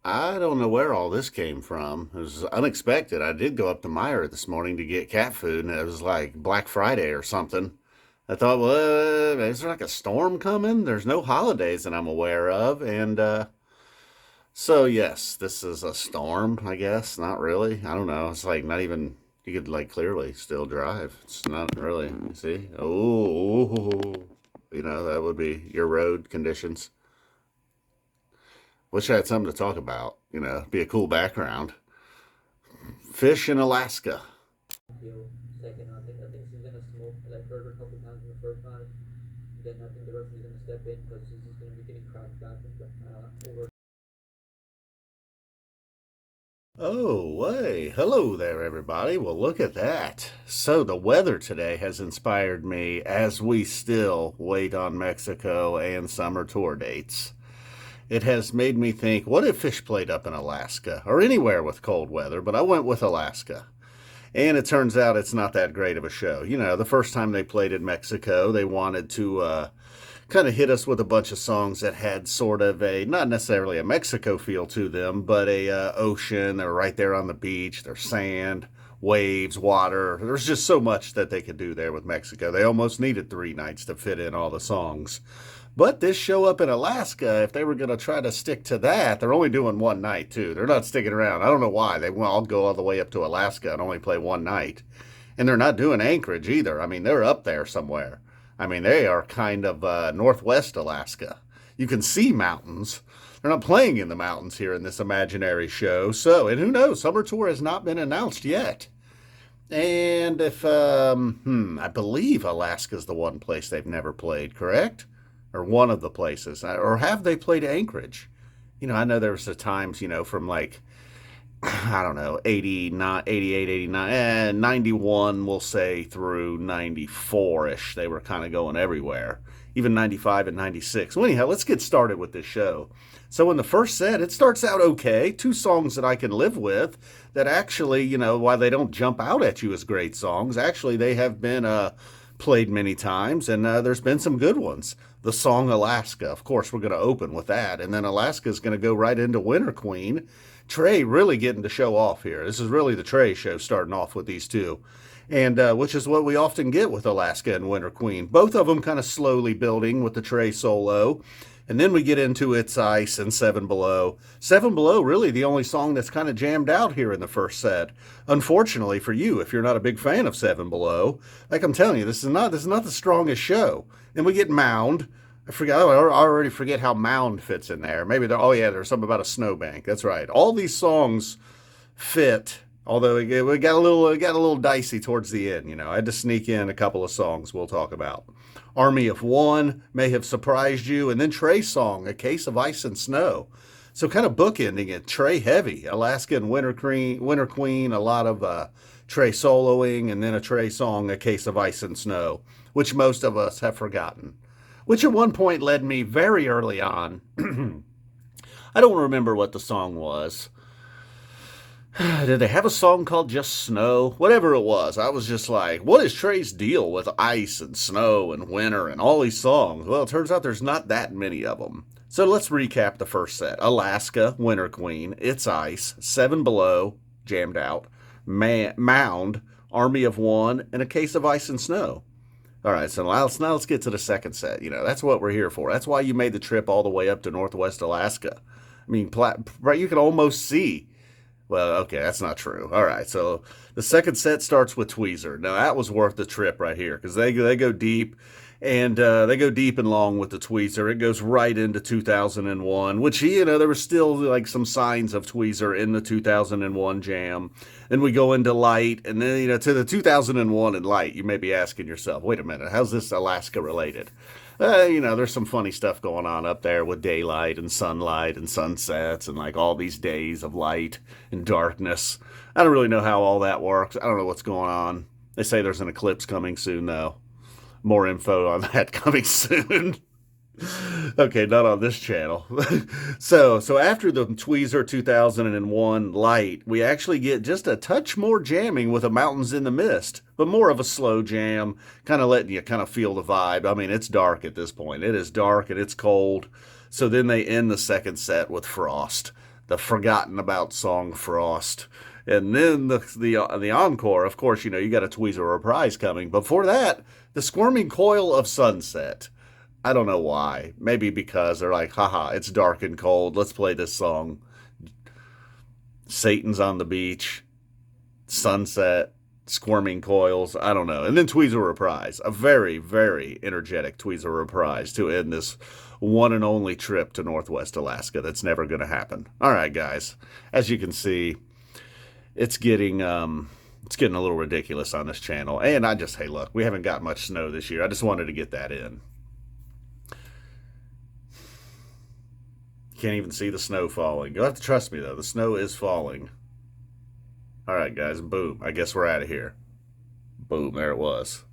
I don't know where all this came from. It was unexpected. I did go up to Meyer this morning to get cat food, and it was like Black Friday or something. I thought, well, is there like a storm coming? There's no holidays that I'm aware of. And so, yes, this is a storm, I guess. Not really. I don't know. It's like not even, you could like clearly still drive. It's not really. You see? Oh, that would be your road conditions. Wish I had something to talk about. Be a cool background. Fish in Alaska. Feel second. I think she's gonna smoke. Like heard her a couple times in the first time. Then I think the referee's gonna step in because she's just gonna be getting cracked back over. Oh, way. Hello there, everybody. Well, look at that. So, the weather today has inspired me as we still wait on Mexico and summer tour dates. It has made me think, what if Phish played up in Alaska or anywhere with cold weather? But I went with Alaska. And it turns out it's not that great of a show. The first time they played in Mexico, they wanted to kind of hit us with a bunch of songs that had sort of a, not necessarily a Mexico feel to them, but a ocean. They're right there on the beach. There's sand, waves, water. There's just so much that they could do there with Mexico. They almost needed 3 nights to fit in all the songs. But this show up in Alaska, if they were going to try to stick to that, they're only doing one night, too. They're not sticking around. I don't know why. They will all go all the way up to Alaska and only play one night. And they're not doing Anchorage either. I mean, they're up there somewhere. I mean, they are kind of northwest Alaska. You can see mountains. They're not playing in the mountains here in this imaginary show. So, and who knows? Summer tour has not been announced yet. And if, I believe Alaska's the one place they've never played, correct? Or one of the places. Or have they played Anchorage? I know there was the times, from like, I don't know, 89, 88, 89, 91, we'll say, through 94-ish. They were kind of going everywhere. Even 95 and 96. Well, anyhow, let's get started with this show. So in the first set, it starts out okay. 2 songs that I can live with that actually, while they don't jump out at you as great songs, actually they have been played many times, and there's been some good ones. The song Alaska, of course, we're going to open with that, and then Alaska is going to go right into Winterqueen. Trey really getting to show off here. This is really the Trey show starting off with these two, and which is what we often get with Alaska and Winterqueen. Both of them kind of slowly building with the Trey solo. And then we get into It's Ice and Seven Below. Seven Below, really the only song that's kind of jammed out here in the first set. Unfortunately for you, if you're not a big fan of Seven Below, like I'm telling you, this is not the strongest show. Then we get Mound. I already forget how Mound fits in there. Maybe there's something about a snowbank. That's right. All these songs fit. Although it got a little dicey towards the end, I had to sneak in a couple of songs we'll talk about. Army of One may have surprised you, and then Trey's song, A Case of Ice and Snow. So kind of bookending it, Trey heavy, Alaska and Winterqueen, a lot of Trey soloing, and then a Trey song, A Case of Ice and Snow, which most of us have forgotten. Which at one point led me very early on. I don't remember what the song was. Did they have a song called Just Snow? Whatever it was, I was just like, what is Trey's deal with ice and snow and winter and all these songs? Well, it turns out there's not that many of them. So let's recap the first set. Alaska, Winterqueen, It's Ice, Seven Below, jammed out, Mound, Army of One, and A Case of Ice and Snow. All right, so now let's get to the second set. That's what we're here for. That's why you made the trip all the way up to Northwest Alaska. I mean, you can almost see. Well, okay, that's not true. All right, so the second set starts with Tweezer. Now, that was worth the trip right here because they go deep, and they go deep and long with the Tweezer. It goes right into 2001, which, there were still like some signs of Tweezer in the 2001 jam. Then we go into Light, and then, to the 2001 and Light, you may be asking yourself, wait a minute, how's this Alaska related? There's some funny stuff going on up there with daylight and sunlight and sunsets and like all these days of light and darkness. I don't really know how all that works. I don't know what's going on. They say there's an eclipse coming soon, though. More info on that coming soon. Okay, not on this channel. So after the Tweezer 2001 Light, we actually get just a touch more jamming with a Mountains in the Mist, but more of a slow jam, kind of letting you kind of feel the vibe. I mean, it's dark at this point. It is dark and it's cold. So then they end the second set with Frost. the forgotten about song Frost. And then the encore, of course, you know, you got a Tweezer Reprise coming. Before that, the Squirming Coil of Sunset. I don't know why. Maybe because they're like, haha, it's dark and cold. Let's play this song. Satan's on the beach, sunset, squirming coils. I don't know. And then Tweezer Reprise. A very, very energetic Tweezer Reprise to end this one and only trip to Northwest Alaska that's never going to happen. All right, guys. As you can see, it's getting a little ridiculous on this channel. And hey, look, we haven't got much snow this year. I just wanted to get that in. Can't even see the snow falling. You'll have to trust me, though. The snow is falling. All right, guys. Boom. I guess we're out of here. Boom. There it was.